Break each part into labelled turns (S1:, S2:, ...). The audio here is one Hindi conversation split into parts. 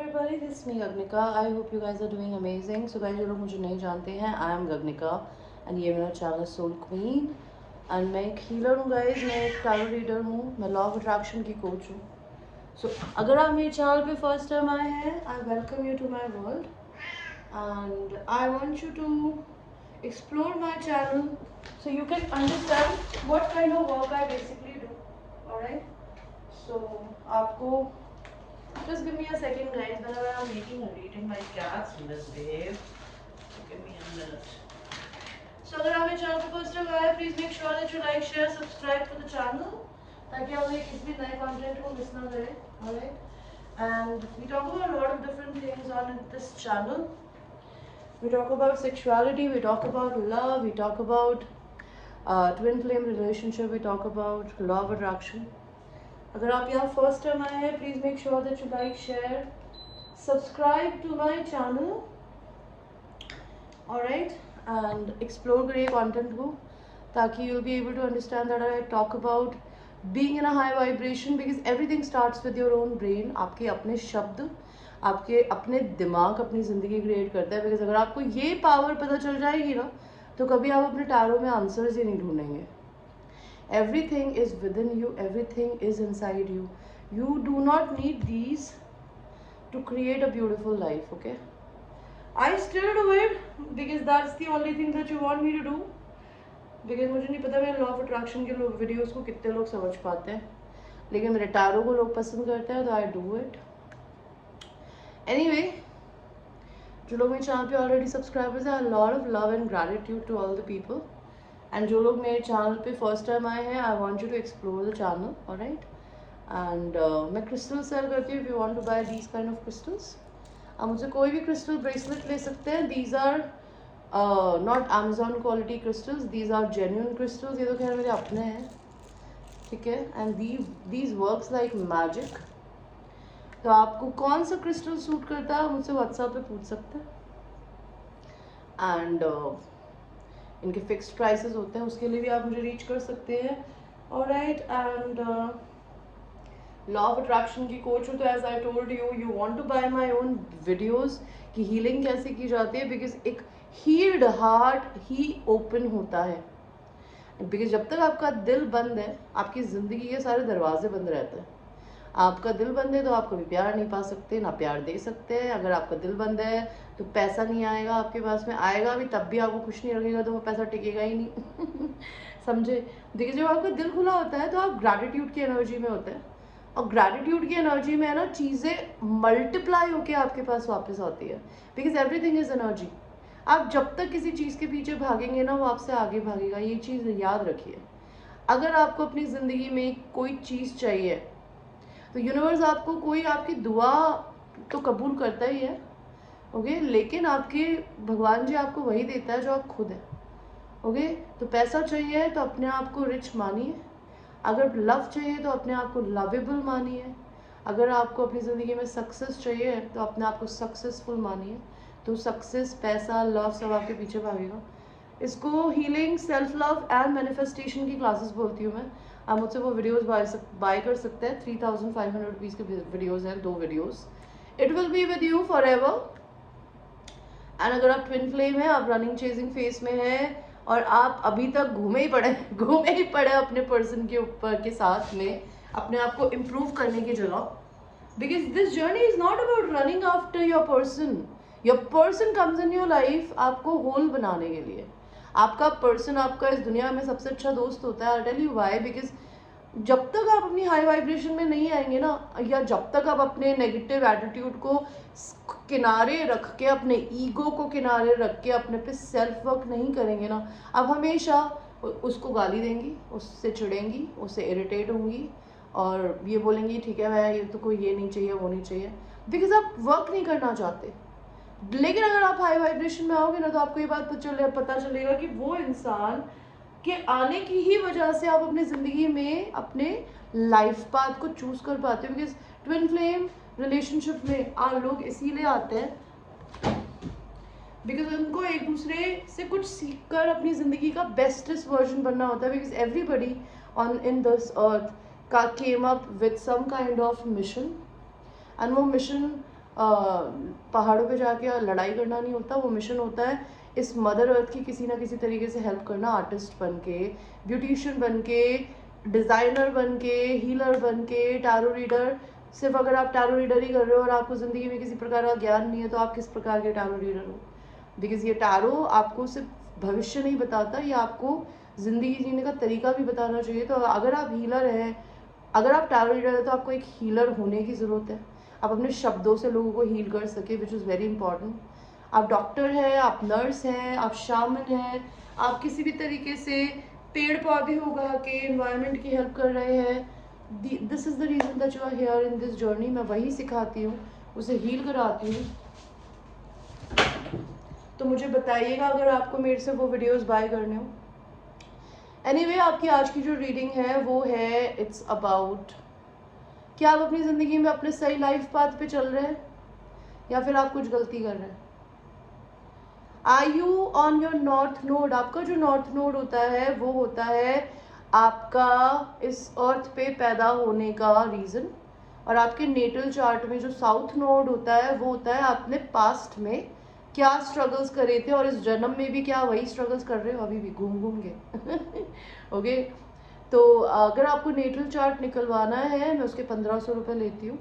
S1: everybody, this is me Gagnika. I hope you guys are doing amazing. So guys, जो लोग मुझे नहीं जानते हैं, I am Gagnika and ये मेरा चैनल Soul Queen and मैं एक हीलर हूँ guys, मैं एक टैरो रीडर हूँ, मैं लॉ ऑफ अट्रैक्शन की कोच हूँ. So अगर आप मेरे चैनल पे फर्स्ट टाइम आए हैं, I welcome you to my world and I want you to explore my channel so you can understand what kind of work I basically do. Alright? So आपको just give me a second, guys. Whenever I'm making a reading, my cats misbehave. So give me a minute. So अगर आप मेरे चैनल पे फर्स्ट टाइम आए, please make sure that you like, share, subscribe to the channel, ताकि आप मेरे किसी भी नए कंटेंट को मिस ना करें. Alright? And we talk about a lot of different things on this channel. We talk about sexuality, we talk about love, we talk about twin flame relationship, we talk about law of attraction. अगर आप यहाँ फर्स्ट टाइम आए हैं, please make sure that you like, share, subscribe to my channel, alright, and explore करिए कंटेंट को, ताकि you will be able to understand that I talk about being in a high vibration, because everything starts with your own brain. आपके अपने शब्द, आपके अपने दिमाग अपनी ज़िंदगी क्रिएट करता है. बिकॉज अगर आपको ये पावर पता चल जाएगी ना, तो कभी आप अपने टैरो में आंसर्स ही नहीं ढूंढेंगे. Everything is within you, everything is inside you. You do not need these to create a beautiful life, okay? I still do it because that's the only thing that you want me to do. Because मुझे नहीं पता मेरे लॉ ऑफ अट्रैक्शन के लोग वीडियोस को कितने लोग समझ पाते हैं, लेकिन मेरे टैरो को लोग पसंद करते हैं, तो आई डू इट. एनीवे, जो लोग मेरे चैनल पे ऑलरेडी सब्सक्राइबर्स हैं, lot of love and gratitude to all the people. And जो लोग मेरे चैनल पे फर्स्ट टाइम आए हैं, I want you to explore the channel, alright. And मैं क्रिस्टल सेल करती हूँ. If you want to buy these kind of crystals, आप मुझसे कोई भी क्रिस्टल ब्रेसलेट ले सकते हैं. These are not Amazon quality crystals, these are genuine crystals. ये तो खैर मेरे अपने हैं, ठीक है. And these works like magic. तो आपको कौन सा क्रिस्टल सूट करता है, मुझसे व्हाट्सएप पे पूछ सकते हैं. एंड इनके फिक्स्ड प्राइसेस होते हैं, उसके लिए भी आप मुझे रीच कर सकते हैं, alright. And law of attraction की कोच हूँ, तो as I told you, you want to buy my own videos कि हीलिंग कैसे की जाती है. बिकॉज एक हील्ड हार्ट ही ओपन होता है. बिकॉज जब तक आपका दिल बंद है, आपकी ज़िंदगी के सारे दरवाजे बंद रहते हैं. आपका दिल बंद है तो आप कभी प्यार नहीं पा सकते, ना प्यार दे सकते हैं. अगर आपका दिल बंद है तो पैसा नहीं आएगा आपके पास में, आएगा भी तब भी आपको खुश नहीं रखेगा, तो वो पैसा टिकेगा ही नहीं. समझे. देखिए, जब आपका दिल खुला होता है तो आप ग्रैटिट्यूड की एनर्जी में होते हैं, और ग्रैटिट्यूड की एनर्जी में है ना, चीज़ें मल्टीप्लाई होकर आपके पास वापस आती है. Because everything is energy. आप जब तक किसी चीज़ के पीछे भागेंगे ना, वो आपसे आगे भागेगा. ये चीज़ याद रखिए. अगर आपको अपनी ज़िंदगी में कोई चीज़ चाहिए, तो यूनिवर्स आपको कोई आपकी दुआ तो कबूल करता ही है, ओके. लेकिन आपके भगवान जी आपको वही देता है जो आप खुद हैं, ओके. तो पैसा चाहिए तो अपने आप को रिच मानिए. अगर लव चाहिए तो अपने आप को लवेबल मानिए. अगर आपको अपनी ज़िंदगी में सक्सेस चाहिए तो अपने आप को सक्सेसफुल मानिए. तो सक्सेस, पैसा, लव सब आपके पीछे भागेगा. इसको healing, self love and manifestation की क्लासेस बोलती हूँ मैं. आप मुझसे वो वीडियोस बाय कर सकते हैं. 3500 रुपीज़ के वीडियोस हैं, 2 videos. It will be with you for ever. And अगर आप ट्विन फ्लेम है, आप रनिंग चेजिंग फेस में हैं, और आप अभी तक घूमे ही पड़े अपने पर्सन के ऊपर के साथ में, अपने आप को इम्प्रूव करने की जगह. Because this journey is not about running after your person. Your person comes in your life आपको होल बनाने के लिए. आपका पर्सन आपका इस दुनिया में सबसे अच्छा दोस्त होता है. I tell you why. Because जब तक आप अपनी हाई वाइब्रेशन में नहीं आएंगे ना, या जब तक आप अपने नेगेटिव एटीट्यूड को किनारे रख के, अपने ईगो को किनारे रख के अपने पे सेल्फ वर्क नहीं करेंगे ना, आप हमेशा उसको गाली देंगी, उससे चिढ़ेंगी, उससे इरिटेट होंगी, और ये बोलेंगी ठीक है भाई, ये तो कोई ये नहीं चाहिए, वो नहीं चाहिए. बिकॉज आप वर्क नहीं करना चाहते. लेकिन अगर आप हाई वाइब्रेशन में आओगे ना, तो आपको ये बात पता चलेगा कि वो इंसान के आने की ही वजह से आप अपनी ज़िंदगी में अपने लाइफ पाथ को चूज़ कर पाते हो. बिकॉज ट्विन फ्लेम रिलेशनशिप में लोग इसीलिए आते हैं बिकॉज उनको एक दूसरे से कुछ सीख कर अपनी ज़िंदगी का बेस्टेस्ट वर्जन बनना होता है. Because everybody on in this earth का came up with some kind of mission, and वो मिशन पहाड़ों पे जाके लड़ाई करना नहीं होता, वो मिशन होता है इस मदर अर्थ की किसी ना किसी तरीके से हेल्प करना, आर्टिस्ट बन के, ब्यूटिशियन बन के, डिज़ाइनर बन के, हीलर बन के, टैरो रीडर। सिर्फ अगर आप टैरो रीडर ही कर रहे हो और आपको ज़िंदगी में किसी प्रकार का ज्ञान नहीं है तो आप किस प्रकार के टैरो रीडर हो? बिकॉज ये टैरो आपको सिर्फ भविष्य नहीं बताता, ये आपको ज़िंदगी जीने का तरीका भी बताना चाहिए। तो अगर आप हीलर हैं, अगर आप टैरो रीडर है तो आपको एक हीलर होने की ज़रूरत है, आप अपने शब्दों से लोगों को हील कर सके, विच इज़ वेरी इंपॉर्टेंट। आप डॉक्टर हैं, आप नर्स हैं, आप शामन हैं, आप किसी भी तरीके से पेड़ पौधे उगा के एनवायरनमेंट की हेल्प कर रहे हैं, this is the reason that you are here in this journey. मैं वही सिखाती हूँ, उसे हील कराती हूँ। तो मुझे बताइएगा अगर आपको मेरे से वो वीडियोस बाय करने हो। एनीवे, आपकी आज की जो रीडिंग है वो है, इट्स अबाउट क्या आप अपनी ज़िंदगी में अपने सही लाइफ पाथ पे चल रहे हैं या फिर आप कुछ गलती कर रहे हैं। Are you on your north node? आपका जो नॉर्थ नोड होता है वो होता है आपका इस अर्थ पे पैदा होने का रीज़न, और आपके नेटल चार्ट में जो साउथ नोड होता है वो होता है आपने पास्ट में क्या स्ट्रगल्स करे थे और इस जन्म में भी क्या वही स्ट्रगल्स कर रहे हो अभी भी घूम घूम के। ओके, तो अगर आपको नेटल चार्ट निकलवाना है, मैं उसके 1500 रुपये लेती हूँ।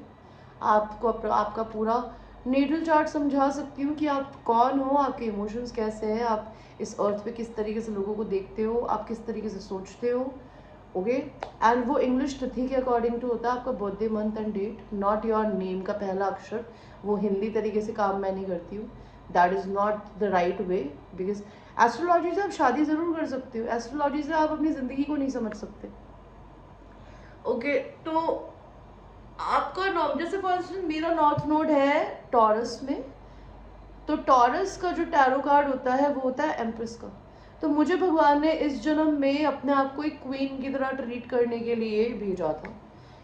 S1: आपको आपका पूरा नेटल चार्ट समझा सकती हूँ कि आप कौन हो, आपके इमोशंस कैसे हैं, आप इस अर्थ पे किस तरीके से लोगों को देखते हो, आप किस तरीके से सोचते हो। ओके, एंड वो इंग्लिश तिथि के अकॉर्डिंग टू होता है, आपका birthday month and date, not your name का पहला अक्षर। वो हिंदी तरीके से काम मैं नहीं करती हूँ, that is not the right way, because astrology से आप शादी ज़रूर कर सकते हो, एस्ट्रोलॉजी से आप अपनी ज़िंदगी को नहीं समझ सकते। ओके, तो आपका जैसे फॉर इंस्टेंस मेरा नॉर्थ नोड है टॉरस में, तो टॉरस का जो टैरो कार्ड होता है वो होता है एम्प्रेस का। तो मुझे भगवान ने इस जन्म में अपने आप को एक क्वीन की तरह ट्रीट करने के लिए भेजा था,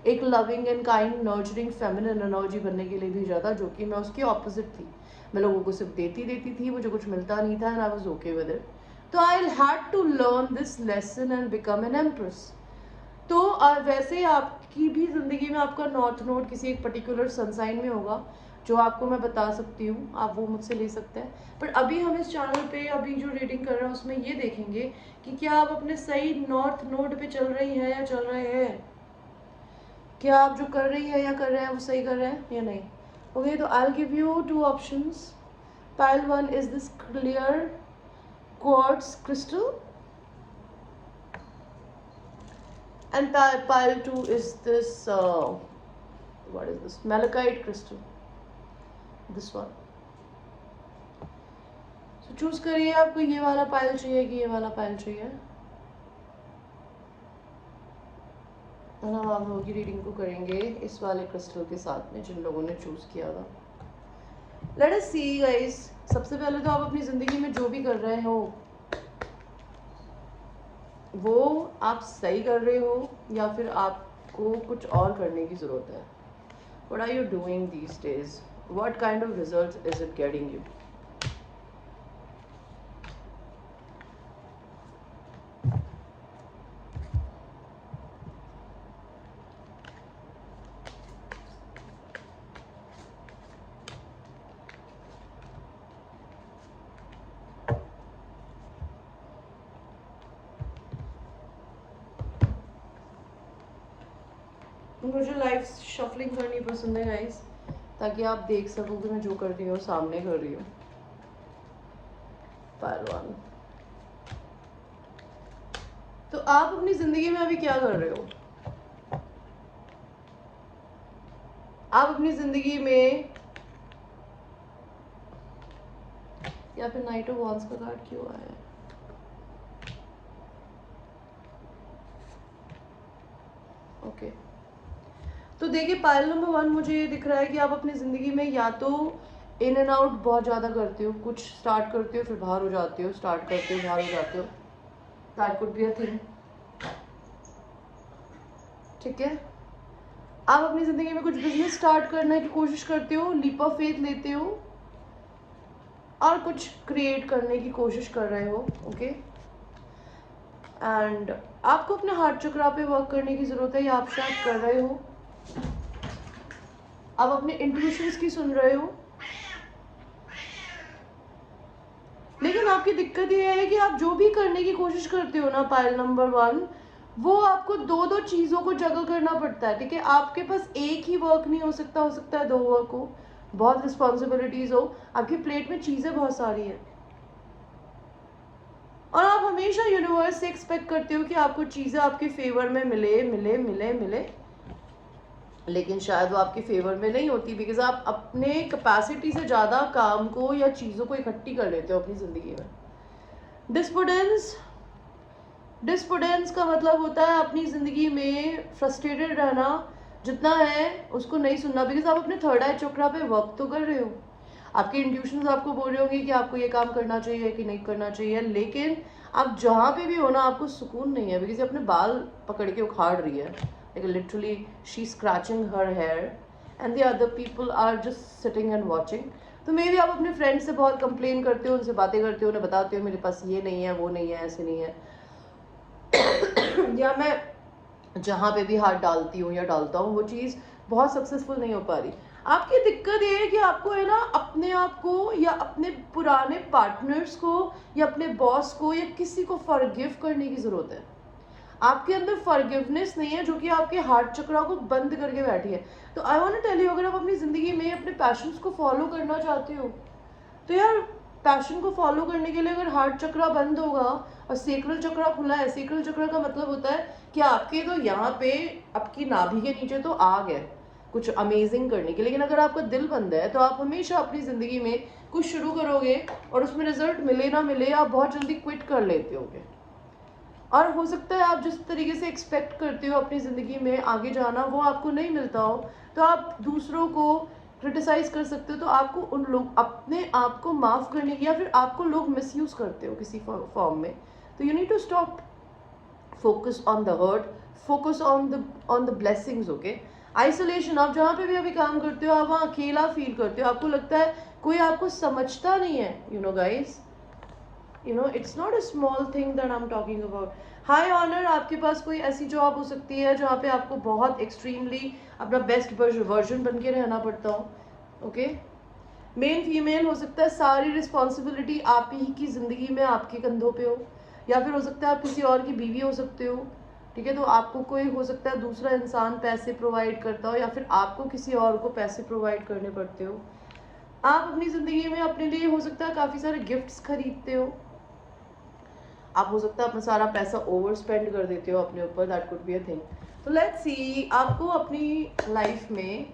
S1: एक loving and kind nurturing feminine energy बनने के लिए भेजा था, जो कि मैं उसकी ऑपोजिट थी। मैं लोगों को सिर्फ देती थी, मुझे कुछ मिलता नहीं था, and I was okay with it. तो I had to learn this lesson and become an empress. तो वैसे आपकी भी ज़िंदगी में आपका नॉर्थ नोड किसी एक पर्टिकुलर सनसाइन में होगा, जो आपको मैं बता सकती हूँ, आप वो मुझसे ले सकते हैं। पर अभी हम इस चैनल पे अभी जो रीडिंग कर रहे हैं उसमें ये देखेंगे कि क्या आप अपने सही नॉर्थ नोड पे चल रही हैं या चल रहे हैं, क्या आप जो कर रही है या कर रहे हैं वो सही कर रहे हैं या नहीं। ओके, तो I will give you 2 options. Pile 1 is this clear quartz crystal, and pile 2 is this what is this, malachite crystal, this one. So choose करिए, आपको ये वाला पाइल चाहिए कि ये वाला पाइल चाहिए, और हम आप लोगों की रीडिंग को करेंगे इस वाले क्रिस्टल के साथ में जिन लोगों ने चूज़ किया था। लेट अस सी गाइस, सबसे पहले तो आप अपनी ज़िंदगी में जो भी कर रहे हो वो आप सही कर रहे हो या फिर आपको कुछ और करने की ज़रूरत है। What are you doing these days? What kind of results is it getting you? मुझे लाइफ शफलिंग करनी पसंद है गाइस, ताकि आप देख सको कि मैं जो कर रही हूँ सामने कर रही हूँ। पहलवान, तो आप अपनी जिंदगी में अभी क्या कर रहे हो? आप अपनी जिंदगी में, या फिर नाइट ऑफ वॉन्स का कार्ड क्यों आया है? ओके, तो देखिए पाइल नंबर 1 मुझे ये दिख रहा है कि आप अपनी ज़िंदगी में या तो इन एंड आउट बहुत ज़्यादा करते हो, कुछ स्टार्ट करते हो फिर बाहर हो जाते हो, स्टार्ट करते हो बाहर हो जाते हो, that could be a thing. ठीक है, आप अपनी ज़िंदगी में कुछ बिजनेस स्टार्ट करने की कोशिश करते हो, लीप ऑफ फेथ लेते हो और कुछ क्रिएट करने की कोशिश कर रहे हो। ओके, एंड आपको अपने हार्ट चक्रा पे वर्क करने की ज़रूरत है, या आप शायद कर रहे हो। आप अपने इंट्यूशंस की सुन रहे हो, लेकिन आपकी दिक्कत ये है कि आप जो भी करने की कोशिश करते हो ना, पाइल नंबर 1, वो आपको दो दो चीज़ों को जगल करना पड़ता है, ठीक है। आपके पास एक ही वर्क नहीं हो सकता है 2 वर्क हो, बहुत रिस्पॉन्सिबिलिटीज हो, आपकी प्लेट में चीज़ें बहुत सारी हैं, और आप हमेशा यूनिवर्स से एक्सपेक्ट करते हो कि आपको चीज़ें आपके फेवर में मिले मिले मिले मिले, लेकिन शायद वो आपके फेवर में नहीं होती, बिकॉज आप अपने कैपेसिटी से ज़्यादा काम को या चीज़ों को इकट्ठी कर लेते हो अपनी ज़िंदगी में। डिस्पोडेंस का मतलब होता है अपनी ज़िंदगी में फ्रस्ट्रेटेड रहना, जितना है उसको नहीं सुनना, बिकॉज आप अपने थर्ड आई चक्रा पे वर्क तो कर रहे हो, आपके इंट्यूशंस आपको बोल रहे होंगे कि आपको ये काम करना चाहिए कि नहीं करना चाहिए, लेकिन आप जहाँ पे भी हो ना, आपको सुकून नहीं है, बिकॉज अपने बाल पकड़ के उखाड़ रही है, like literally she scratching her hair and the other people are just sitting and watching. तो मे भी आप अपने फ्रेंड्स से बहुत कंप्लेन करते हो, उनसे बातें करते हो, उन्हें बताते हो मेरे पास ये नहीं है, वो नहीं है, ऐसे नहीं है या मैं जहाँ पे भी हाथ डालती हूँ या डालता हूँ वो चीज़ बहुत सक्सेसफुल नहीं हो पा रही। आपकी दिक्कत ये है कि आपको है ना अपने आप को या अपने पुराने पार्टनर्स को या अपने बॉस को या किसी को फॉरगिव करने की ज़रूरत है। आपके अंदर फॉरगिवनेस नहीं है, जो कि आपके हार्ट चक्रा को बंद करके बैठी है। तो I want to tell you, अगर आप अपनी ज़िंदगी में अपने पैशंस को फॉलो करना चाहते हो, तो यार पैशन को फॉलो करने के लिए अगर हार्ट चक्रा बंद होगा और सेक्रल चक्रा खुला है, सेक्रल चक्रा का मतलब होता है कि आपके तो यहाँ पे आपकी नाभि के नीचे तो आग है कुछ अमेजिंग करने की, लेकिन अगर आपका दिल बंद है तो आप हमेशा अपनी ज़िंदगी में कुछ शुरू करोगे और उसमें रिजल्ट मिले ना मिले आप बहुत जल्दी क्विट कर लेते होगे, और हो सकता है आप जिस तरीके से एक्सपेक्ट करते हो अपनी ज़िंदगी में आगे जाना वो आपको नहीं मिलता हो, तो आप दूसरों को क्रिटिसाइज कर सकते हो, तो आपको उन लोग अपने आप को माफ़ करने की, या फिर आपको लोग मिसयूज़ करते हो किसी फॉर्म में, तो you need to stop, focus on the hurt, focus on the blessings, okay. Isolation, आप जहाँ पे भी अभी काम करते हो आप वहाँ अकेला फील करते हो, आपको लगता है कोई आपको समझता नहीं है, you know guys, you know it's not a small thing that I am talking about. High honour, आपके पास कोई ऐसी जॉब हो सकती है जहाँ पे आपको बहुत एक्सट्रीमली अपना बेस्ट वर्जन बन के रहना पड़ता हो, ओके। मेन फीमेल, हो सकता है सारी रिस्पॉन्सिबिलिटी आप ही की ज़िंदगी में आपके कंधों पे हो, या फिर हो सकता है आप किसी और की बीवी हो सकते हो, ठीक है। तो आपको कोई हो सकता है दूसरा इंसान पैसे प्रोवाइड करता हो, या फिर आपको किसी और को पैसे प्रोवाइड करने पड़ते हो। आप अपनी ज़िंदगी में अपने लिए हो सकता है काफ़ी सारे गिफ्ट्स खरीदते हो, आप हो सकता है अपना सारा पैसा ओवर स्पेंड कर देते हो अपने ऊपर, that could be a thing. तो लेट्स सी आपको अपनी लाइफ में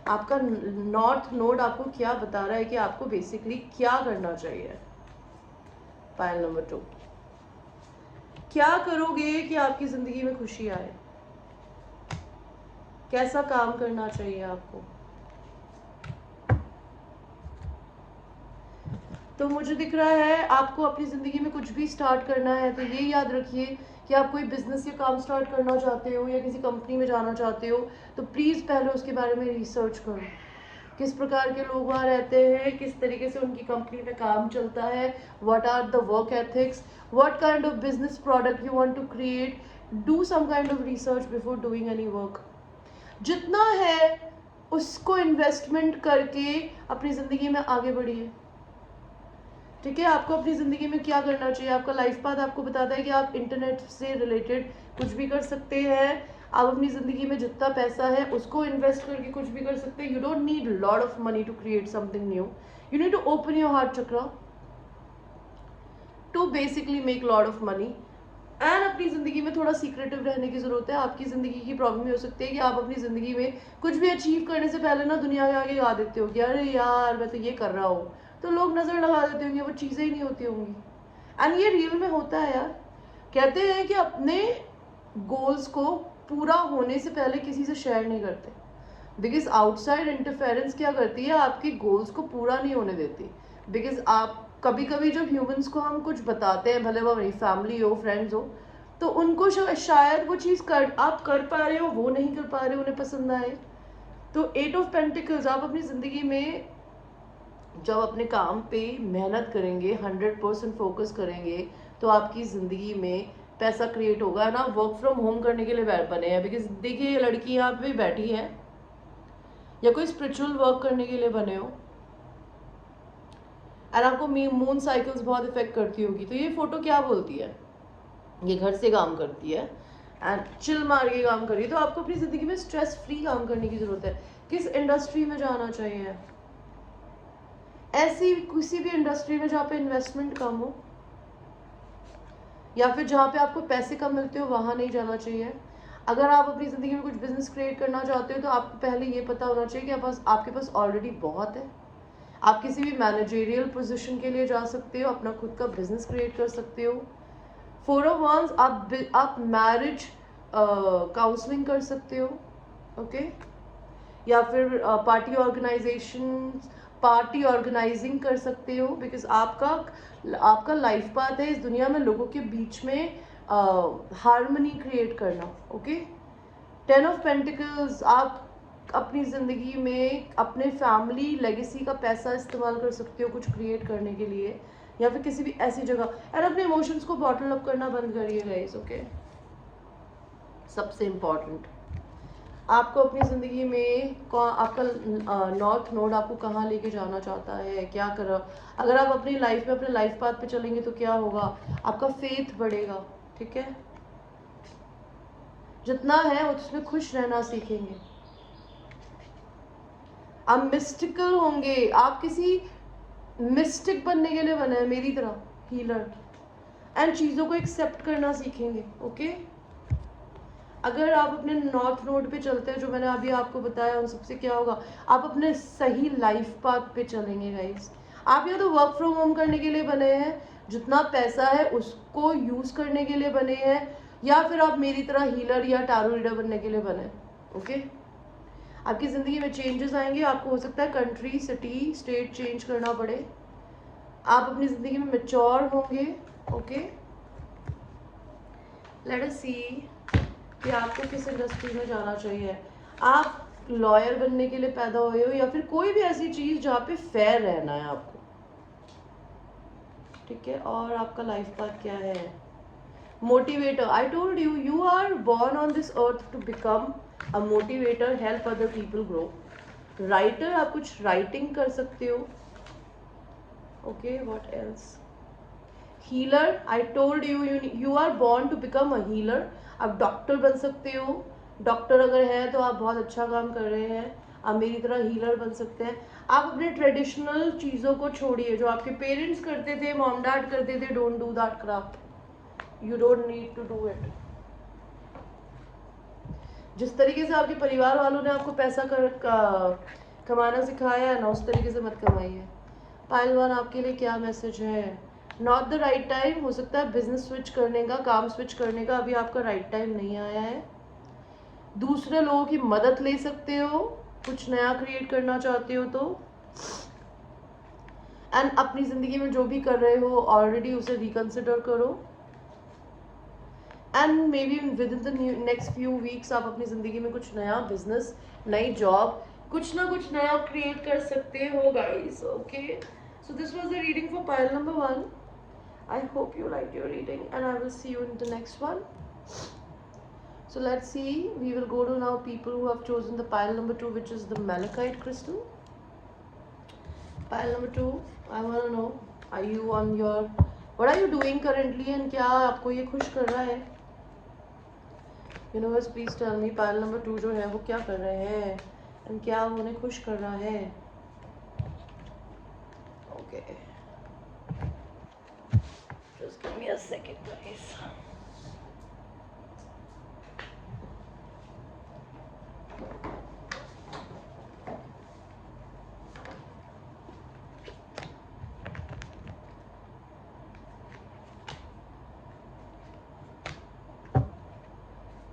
S1: आपका नॉर्थ नोड आपको क्या बता रहा है कि आपको बेसिकली क्या करना चाहिए। पायल नंबर 2, क्या करोगे कि आपकी ज़िंदगी में खुशी आए, कैसा काम करना चाहिए आपको। तो मुझे दिख रहा है आपको अपनी ज़िंदगी में कुछ भी स्टार्ट करना है तो ये याद रखिए कि आप कोई बिजनेस या काम स्टार्ट करना चाहते हो या किसी कंपनी में जाना चाहते हो, तो प्लीज़ पहले उसके बारे में रिसर्च करो, किस प्रकार के लोग वहाँ रहते हैं, किस तरीके से उनकी कंपनी में काम चलता है, what are the work ethics, what kind of business product you want to create, do some kind of research before doing any work. जितना है उसको इन्वेस्टमेंट करके अपनी ज़िंदगी में आगे बढ़िए, ठीक है। आपको अपनी ज़िंदगी में क्या करना चाहिए, आपका लाइफ पाथ आपको बताता है कि आप इंटरनेट से रिलेटेड कुछ भी कर सकते हैं, आप अपनी ज़िंदगी में जितना पैसा है उसको इन्वेस्ट करके कुछ भी कर सकते हैं। You don't need lot of money to create something new, you need to open your heart chakra to basically make lot of money. And अपनी ज़िंदगी में थोड़ा सीक्रेटिव रहने की ज़रूरत है। आपकी ज़िंदगी की प्रॉब्लम ये हो सकती है कि आप अपनी ज़िंदगी में कुछ भी अचीव करने से पहले ना दुनिया के आगे गा देते हो कि अरे यार मैं तो ये कर रहा हूँ, तो लोग नज़र लगा देते होंगे वो चीज़ें ही नहीं होती होंगी। एंड ये रियल में होता है यार, कहते हैं कि अपने गोल्स को पूरा होने से पहले किसी से शेयर नहीं करते, बिकॉज आउटसाइड इंटरफेरेंस क्या करती है, आपके गोल्स को पूरा नहीं होने देती। बिकॉज आप कभी कभी जब ह्यूमंस को हम कुछ बताते हैं, भले वो हमारी फैमिली हो, फ्रेंड्स हो, तो उनको शायद वो चीज़ आप कर पा रहे हो, वो नहीं कर पा रहे हो, उन्हें पसंद आए। तो 8 ऑफ पेंटिकल्स, आप अपनी ज़िंदगी में जब अपने काम पे मेहनत करेंगे, 100% फोकस करेंगे, तो आपकी ज़िंदगी में पैसा क्रिएट होगा ना। वर्क फ्रॉम होम करने के लिए बने हैं, बिकॉज देखिए ये लड़की यहाँ पे बैठी है, या कोई स्पिरिचुअल वर्क करने के लिए बने हो, एंड आपको मून साइकिल्स बहुत इफेक्ट करती होगी, तो ये फोटो क्या बोलती है? ये घर से काम करती है एंड चिल मार के काम कर रही है। तो आपको अपनी ज़िंदगी में स्ट्रेस फ्री काम करने की ज़रूरत है। किस इंडस्ट्री में जाना चाहिए? ऐसी किसी भी इंडस्ट्री में जहाँ पे इन्वेस्टमेंट कम हो, या फिर जहाँ पे आपको पैसे कम मिलते हो, वहाँ नहीं जाना चाहिए। अगर आप अपनी ज़िंदगी में कुछ बिजनेस क्रिएट करना चाहते हो तो आपको पहले ये पता होना चाहिए कि आपके पास ऑलरेडी बहुत है। आप किसी भी मैनेजरियल पोजीशन के लिए जा सकते हो, अपना खुद का बिजनेस क्रिएट कर सकते हो। 4 ऑफ वांस, आप मैरिज काउंसलिंग कर सकते हो, ओके, या फिर पार्टी ऑर्गेनाइजिंग कर सकते हो, बिकॉज आपका लाइफ पाथ है इस दुनिया में लोगों के बीच में हार्मनी क्रिएट करना, ओके। 10 ऑफ पेंटिकल्स, आप अपनी ज़िंदगी में अपने फैमिली लेगेसी का पैसा इस्तेमाल कर सकते हो कुछ क्रिएट करने के लिए, या फिर किसी भी ऐसी जगह। और अपने इमोशंस को बॉटल अप करना बंद करिए गाइस, ओके। सबसे इम्पॉर्टेंट, आपको अपनी ज़िंदगी में आपका नॉर्थ नोड आपको कहाँ लेके जाना चाहता है, क्या कर रहा। अगर आप अपनी लाइफ में अपने लाइफ पाथ पे चलेंगे तो क्या होगा? आपका फेथ बढ़ेगा, ठीक है। जितना है उसमें खुश रहना सीखेंगे, आप मिस्टिकल होंगे। आप किसी मिस्टिक बनने के लिए बने हैं, मेरी तरह हीलर, एंड चीज़ों को एक्सेप्ट करना सीखेंगे, ओके। अगर आप अपने नॉर्थ नोड पे चलते हैं, जो मैंने अभी आपको बताया, उन सबसे क्या होगा? आप अपने सही लाइफ पाथ पे चलेंगे गाइस। आप या तो वर्क फ्रॉम होम करने के लिए बने हैं, जितना पैसा है उसको यूज़ करने के लिए बने हैं, या फिर आप मेरी तरह हीलर या टैरो रीडर बनने के लिए बने हैं, ओके। आपकी ज़िंदगी में चेंजेस आएंगे, आपको हो सकता है कंट्री, सिटी, स्टेट चेंज करना पड़े। आप अपनी ज़िंदगी में मैच्योर होंगे, ओके। लेट अस सी कि आपको किस इंडस्ट्री में जाना चाहिए। आप लॉयर बनने के लिए पैदा हुए हो, या फिर कोई भी ऐसी चीज़ जहाँ पे फेयर रहना है आपको, ठीक है। और आपका लाइफ पाथ क्या है? Motivator, I told you, you are born on this earth to become a motivator, help other people grow. Writer, आप कुछ राइटिंग कर सकते हो, okay. What else? Healer, I told you, you are born to become a healer. आप डॉक्टर बन सकते हो, डॉक्टर अगर है तो आप बहुत अच्छा काम कर रहे हैं, आप मेरी तरह हीलर बन सकते हैं। आप अपने ट्रेडिशनल चीज़ों को छोड़िए, जो आपके पेरेंट्स करते थे, मॉम डैड करते थे, don't do that craft, you don't need to do it. जिस तरीके से आपके परिवार वालों ने आपको पैसा कमाना सिखाया है ना, उस तरीके से मत कमाइए। पहलवान, आपके लिए क्या मैसेज है? Not the right time. हो सकता है बिजनेस स्विच करने का, काम स्विच करने का अभी आपका राइट टाइम नहीं आया है। दूसरे लोगों की मदद ले सकते हो, कुछ नया क्रिएट करना चाहते हो तो। एंड अपनी ज़िंदगी में जो भी कर रहे हो ऑलरेडी, उसे रिकन्सिडर करो। And may be with in the next few weeks आप अपनी ज़िंदगी में कुछ नया बिजनेस, नई जॉब, कुछ ना कुछ नया क्रिएट कर सकते हो guys, okay. So this was the reading for pile number 1. I hope you liked your reading, and I will see you in the next one. So let's see, we will go to now people who have chosen the pile number 2, which is the malachite crystal. Pile number 2, I want to know, are you on your, what are you doing currently, and क्या आपको ये खुश कर रहा है? Universe, please tell me, pile number 2 जो है वो क्या कर रहे हैं, and क्या उन्हें खुश कर रहा है? Okay, just give me a second guys.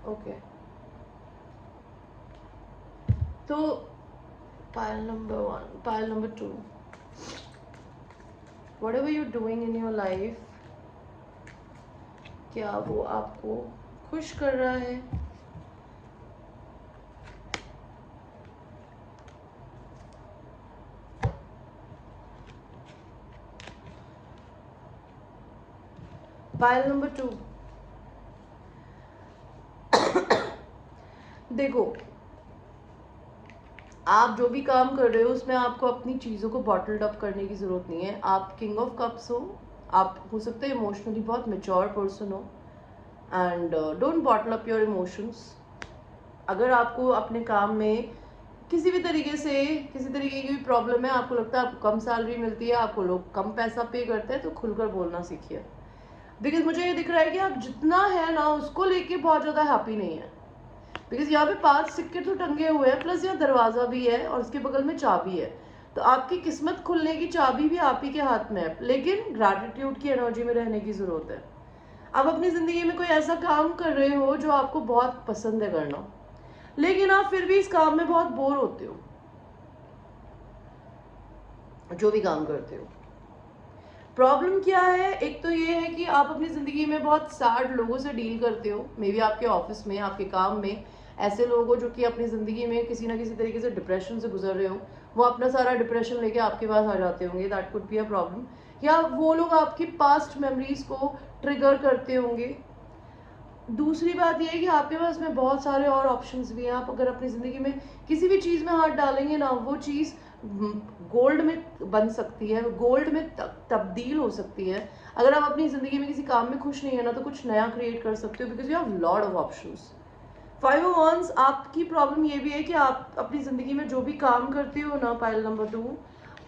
S1: Okay, तो pile number 1, pile number 2, whatever you're doing in your life, क्या वो आपको खुश कर रहा है? पाइल नंबर 2, देखो आप जो भी काम कर रहे हो उसमें आपको अपनी चीज़ों को बॉटल्ड अप करने की ज़रूरत नहीं है। आप किंग ऑफ कप्स हो, आप हो सकते हैं इमोशनली बहुत मेच्योर पर्सन हो, and don't bottle up your emotions. अगर आपको अपने काम में किसी भी तरीके से किसी तरीके की भी प्रॉब्लम है, आपको लगता है आपको कम सैलरी मिलती है, आपको लोग कम पैसा पे करते हैं, तो खुलकर बोलना सीखिए। बिकॉज मुझे ये दिख रहा है कि आप जितना है ना उसको लेके बहुत ज़्यादा हैप्पी नहीं है। बिकॉज यहाँ पे 5 सिक्के तो टंगे हुए हैं, प्लस यहाँ दरवाज़ा भी है और उसके बगल में चाबी है। तो आपकी किस्मत खुलने की चाबी भी आप ही के हाथ में है, लेकिन ग्रैटिट्यूड की एनर्जी में रहने की ज़रूरत है। आप अपनी ज़िंदगी में कोई ऐसा काम कर रहे हो जो आपको बहुत पसंद है करना, लेकिन आप फिर भी इस काम में बहुत बोर होते हो, जो भी काम करते हो। प्रॉब्लम क्या है? एक तो ये है कि आप अपनी ज़िंदगी में बहुत सैड लोगों से डील करते हो। मे बी आपके ऑफिस में, आपके काम में ऐसे लोग हो जो कि अपनी ज़िंदगी में किसी ना किसी तरीके से डिप्रेशन से गुजर रहे हो। वो अपना सारा डिप्रेशन लेके आपके पास आ जाते होंगे, that could be a problem. या वो लोग आपकी पास्ट मेमोरीज को ट्रिगर करते होंगे। दूसरी बात यह है कि आपके पास में बहुत सारे और ऑप्शंस भी हैं। आप अगर अपनी ज़िंदगी में किसी भी चीज़ में हाथ डालेंगे ना, वो चीज़ गोल्ड में बन सकती है, गोल्ड में तब्दील हो सकती है। अगर आप अपनी ज़िंदगी में किसी काम में खुश नहीं है ना, तो कुछ नया क्रिएट कर सकते हो, because you have lot of options. 5 of wands, आपकी प्रॉब्लम ये भी है कि आप अपनी ज़िंदगी में जो भी काम करते हो ना, पाइल नंबर 2,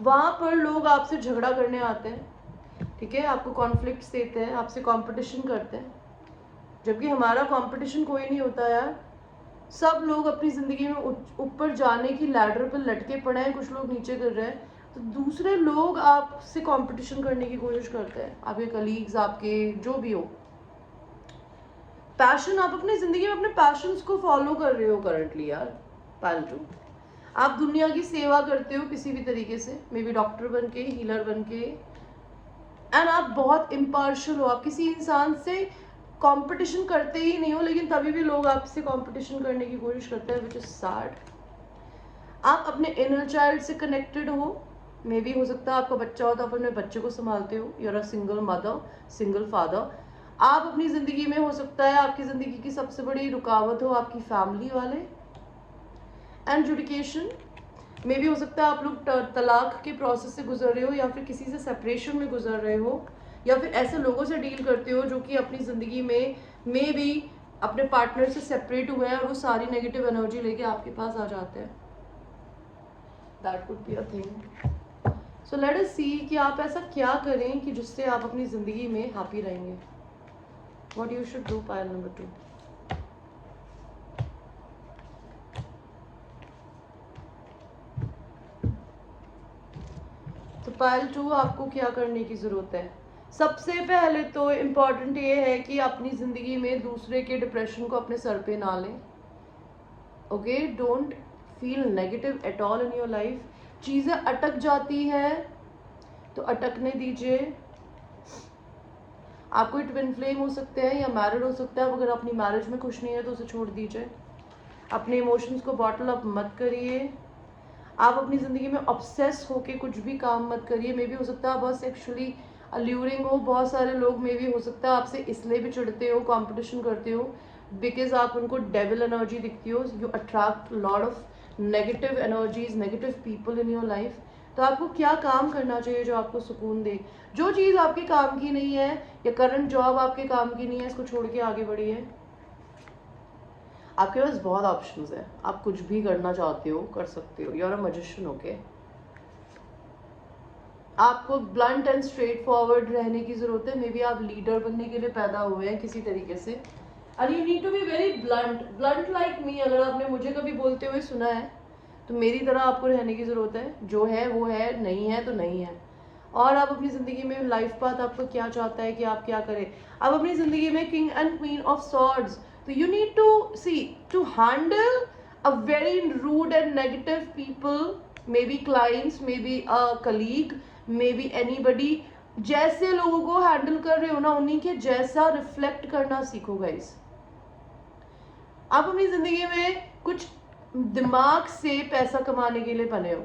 S1: वहाँ पर लोग आपसे झगड़ा करने आते हैं, ठीक है, आपको कॉन्फ्लिक्ट्स देते हैं, आपसे कॉम्पिटिशन करते हैं, जबकि हमारा कंपटीशन कोई नहीं होता यार। सब लोग अपनी ज़िंदगी में ऊपर जाने की लैडर पर लटके पड़े हैं, कुछ लोग नीचे कर रहे हैं। तो दूसरे लोग आपसे कंपटीशन करने की कोशिश करते हैं, आपके कलीग्स, आपके जो भी हो। पैशन, आप अपनी ज़िंदगी में अपने पैशंस को फॉलो कर रहे हो करंटली यार। पालतू आप दुनिया की सेवा करते हो किसी भी तरीके से, मे बी डॉक्टर बन के, हीलर बन के, एंड आप बहुत इम्पार्शियल हो। आप किसी इंसान से कंपटीशन करते ही नहीं हो, लेकिन तभी भी लोग आपसे कंपटीशन करने की कोशिश करते हैं, विच इज सैड। आप अपने इनर चाइल्ड से कनेक्टेड हो। मे बी हो सकता है आपका बच्चा हो तो आप अपने बच्चे को संभालते हो, you are a single mother, single father. आप अपनी ज़िंदगी में, हो सकता है आपकी ज़िंदगी की सबसे बड़ी रुकावट हो आपकी फैमिली वाले। एंड एजुकेशन, मे भी हो सकता है आप लोग तलाक के प्रोसेस से गुजर रहे हो, या फिर किसी से सेपरेशन में गुजर रहे हो, या फिर ऐसे लोगों से डील करते हो जो कि अपनी ज़िंदगी में मे भी अपने पार्टनर से सेपरेट हुए हैं और वो सारी नेगेटिव एनर्जी लेके आपके पास आ जाते हैं। That could be a thing. So let us see कि आप ऐसा क्या करें कि जिससे आप अपनी ज़िंदगी में हैप्पी रहेंगे। What you should do, pile number 2। तो पाइल 2, आपको क्या करने की ज़रूरत है? सबसे पहले तो इम्पॉर्टेंट ये है कि अपनी ज़िंदगी में दूसरे के डिप्रेशन को अपने सर पे ना लें। Okay, don't feel negative at all in your life. चीज़ें अटक जाती हैं तो अटकने दीजिए। आप कोई ट्विन फ्लेम हो सकते हैं या मैरिड हो सकता है। अगर अपनी मैरिज में खुश नहीं है तो उसे छोड़ दीजिए। अपने इमोशंस को बॉटल अप मत करिए। आप अपनी ज़िंदगी में ऑब्सेस होके कुछ भी काम मत करिए। मे भी हो सकता है बहुत सेक्सुअली अल्यूरिंग हो, बहुत सारे लोग मे भी हो सकता है आपसे इसलिए भी चिढ़ते हो, कंपटीशन करते हो, बिकॉज आप उनको डेविल एनर्जी दिखती हो। You attract lot of negative energies, negative people in your life. तो आपको क्या काम करना चाहिए जो आपको सुकून दे? जो चीज़ आपके काम की नहीं है, या करंट जॉब आपके काम की नहीं है, इसको छोड़ के आगे बढ़िए। आपके पास बहुत ऑप्शंस है, आप कुछ भी करना चाहते हो कर सकते हो। You are a magician, okay. आपको ब्लंट एंड स्ट्रेट फॉरवर्ड रहने की जरूरत है। मे बी आप लीडर बनने के लिए पैदा हुए हैं किसी तरीके से, and you need to be very blunt like me. अगर आपने मुझे कभी बोलते हुए सुना है तो मेरी तरह आपको रहने की ज़रूरत है। जो है वो है, नहीं है तो नहीं है। और आप अपनी ज़िंदगी में लाइफ पाथ आपको क्या चाहता है कि आप क्या करें। आप अपनी ज़िंदगी में king and queen of swords, तो you need to see to handle a very rude and negative people, maybe clients, maybe a colleague, maybe anybody. जैसे लोगों को हैंडल कर रहे हो ना, उन्हीं के जैसा रिफ्लेक्ट करना सीखो गाइस। आप अपनी ज़िंदगी में कुछ दिमाग से पैसा कमाने के लिए बने हो,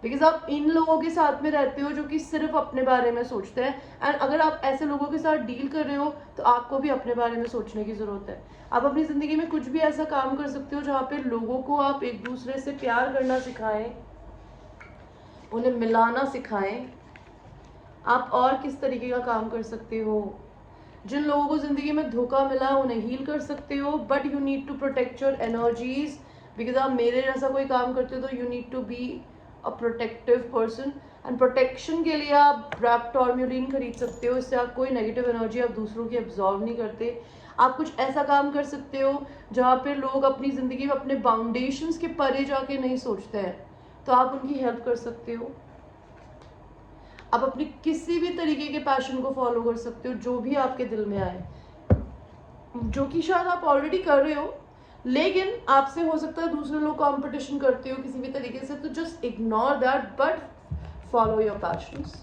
S1: बिकॉज आप इन लोगों के साथ में रहते हो जो कि सिर्फ अपने बारे में सोचते हैं, एंड अगर आप ऐसे लोगों के साथ डील कर रहे हो तो आपको भी अपने बारे में सोचने की ज़रूरत है। आप अपनी ज़िंदगी में कुछ भी ऐसा काम कर सकते हो जहाँ पे लोगों को आप एक दूसरे से प्यार करना सिखाएं, उन्हें मिलाना सिखाएं। आप और किस तरीके का काम कर सकते हो? जिन लोगों को ज़िंदगी में धोखा मिला है उन्हें हील कर सकते हो, but you need to protect your energies, because आप मेरे जैसा कोई काम करते हो तो you need to be a protective person, and protection के लिए आप ब्रैक्टोर्म्यूलिन खरीद सकते हो। इससे आप कोई नेगेटिव एनर्जी आप दूसरों की एब्जॉर्व नहीं करते। आप कुछ ऐसा काम कर सकते हो जहाँ पे लोग अपनी ज़िंदगी में अपने बाउंडेशंस के परे जाके नहीं सोचते हैं, तो आप उनकी हेल्प कर सकते हो। आप अपनी किसी भी तरीके के पैशन को फॉलो कर सकते हो, जो भी आपके दिल में आए, जो कि शायद आप ऑलरेडी कर रहे हो, लेकिन आपसे हो सकता है दूसरे लोग कंपटीशन करते हो किसी भी तरीके से, तो just ignore that but follow your passions.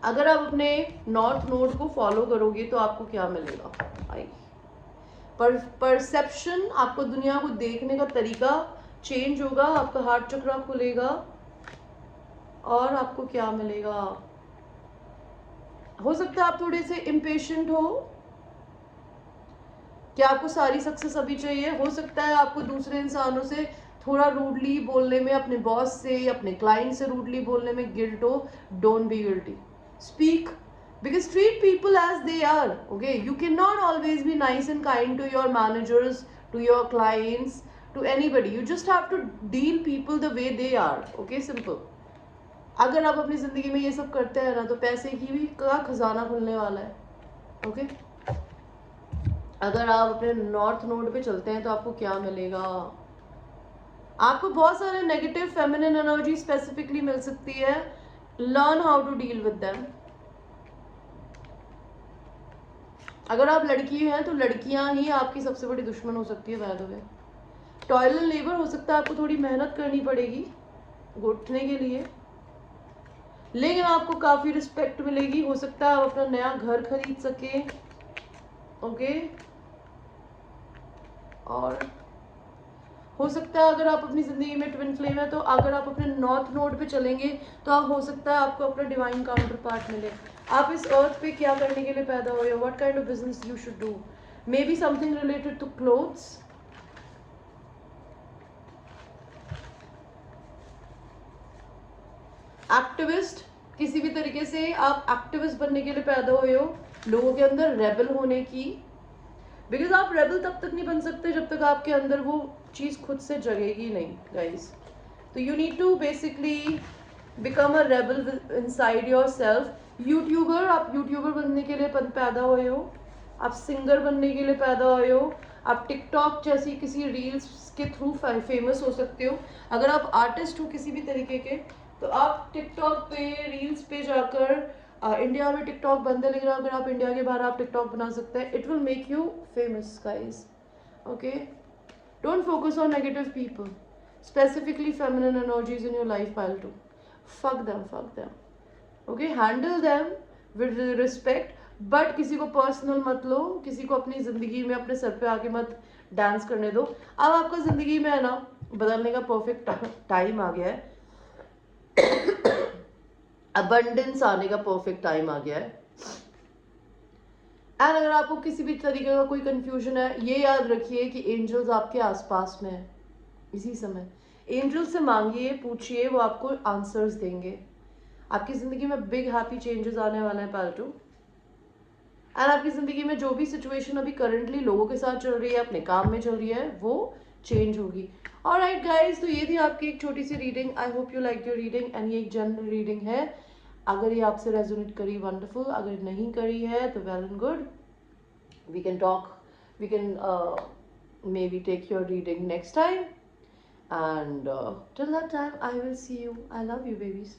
S1: अगर आप अपने नॉर्थ नोड को फॉलो करोगे तो आपको क्या मिलेगा? परसेप्शन, आपको दुनिया को देखने का तरीका चेंज होगा, आपका हार्ट चक्र खुलेगा, और आपको क्या मिलेगा? हो सकता है आप थोड़े से इम्पेशेंट हो, क्या आपको सारी सक्सेस अभी चाहिए? हो सकता है आपको दूसरे इंसानों से थोड़ा रूडली बोलने में, अपने बॉस से, अपने क्लाइंट से रूडली बोलने में गिल्ट हो। Don't be guilty, speak, because treat people as they are. Okay, you cannot always be nice and kind to your managers, to your clients, to anybody. You just have to deal people the way they are. Okay, simple. अगर आप अपनी ज़िंदगी में ये सब करते हैं ना तो पैसे की भी का खजाना खुलने वाला है। ओके, अगर आप अपने नॉर्थ नोड पे चलते हैं तो आपको क्या मिलेगा? आपको बहुत सारे नेगेटिव फेमिनिन एनर्जी स्पेसिफिकली मिल सकती है। Learn how to deal with them. अगर आप लड़की हैं तो लड़कियां ही आपकी सबसे बड़ी दुश्मन हो सकती है। By the way, toil and labour हो सकता है आपको थोड़ी मेहनत करनी पड़ेगी घुटने के लिए, लेकिन आपको काफ़ी रिस्पेक्ट मिलेगी। हो सकता है आप अपना नया घर खरीद सके। ओके, और हो सकता है अगर आप अपनी ज़िंदगी में ट्विन फ्लेम है तो अगर आप अपने नॉर्थ नोड पे चलेंगे तो आप हो सकता है आपको अपना डिवाइन काउंटर पार्ट मिले। आप इस अर्थ पे क्या करने के लिए पैदा हुए हो? What kind of business you should do? Maybe something related to clothes. Activist, किसी भी तरीके से आप एक्टिविस्ट बनने के लिए पैदा हुए हो, लोगों के अंदर रेबल होने की, बिकॉज आप रेबल तब तक नहीं बन सकते जब तक आपके अंदर वो चीज़ खुद से जगेगी नहीं गाइस। तो you need to basically become a rebel inside yourself. YouTuber, आप यूट्यूबर बनने के लिए पैदा हुए हो, आप सिंगर बनने के लिए पैदा हुए हो, आप टिकटॉक जैसी किसी रील्स के थ्रू फेमस हो सकते हो। अगर आप आर्टिस्ट हो किसी भी तरीके के तो आप टिकटॉक पे, रील्स पे जाकर, इंडिया में टिकटॉक बंद है लेकिन अगर आप इंडिया के बाहर आप टिकटॉक बना सकते हैं। It will make you famous guys. Okay, don't focus on negative people, specifically feminine energies in your life pile too. Fuck them. Okay, handle them with respect, but किसी को पर्सनल मत लो, किसी को अपनी ज़िंदगी में अपने सर पे आके मत डांस करने दो। अब आपका ज़िंदगी में है ना बदलने का परफेक्ट टाइम आ गया है। अबंडेंस आने का परफेक्ट टाइम आ गया है। एंड अगर आपको किसी भी तरीके का कोई कंफ्यूजन है, ये याद रखिए कि एंजल्स आपके आसपास में है इसी समय। एंजल से मांगिए, पूछिए, वो आपको आंसर्स देंगे। आपकी ज़िंदगी में बिग हैप्पी चेंजेस आने वाला है पाल्टू। एंड आपकी ज़िंदगी में जो भी सिचुएशन अभी करंटली लोगों के साथ चल रही है, अपने काम में चल रही है, वो चेंज होगी। ऑलराइट गाइज, तो ये थी आपकी एक छोटी सी reading. I hope you like your reading, and ये एक जनरल रीडिंग है। अगर ये आपसे रेजोनेट करी, वंडरफुल। अगर नहीं करी है तो well and good, we can talk, we can maybe take your reading next time, and till that time I will see you. I love you babies.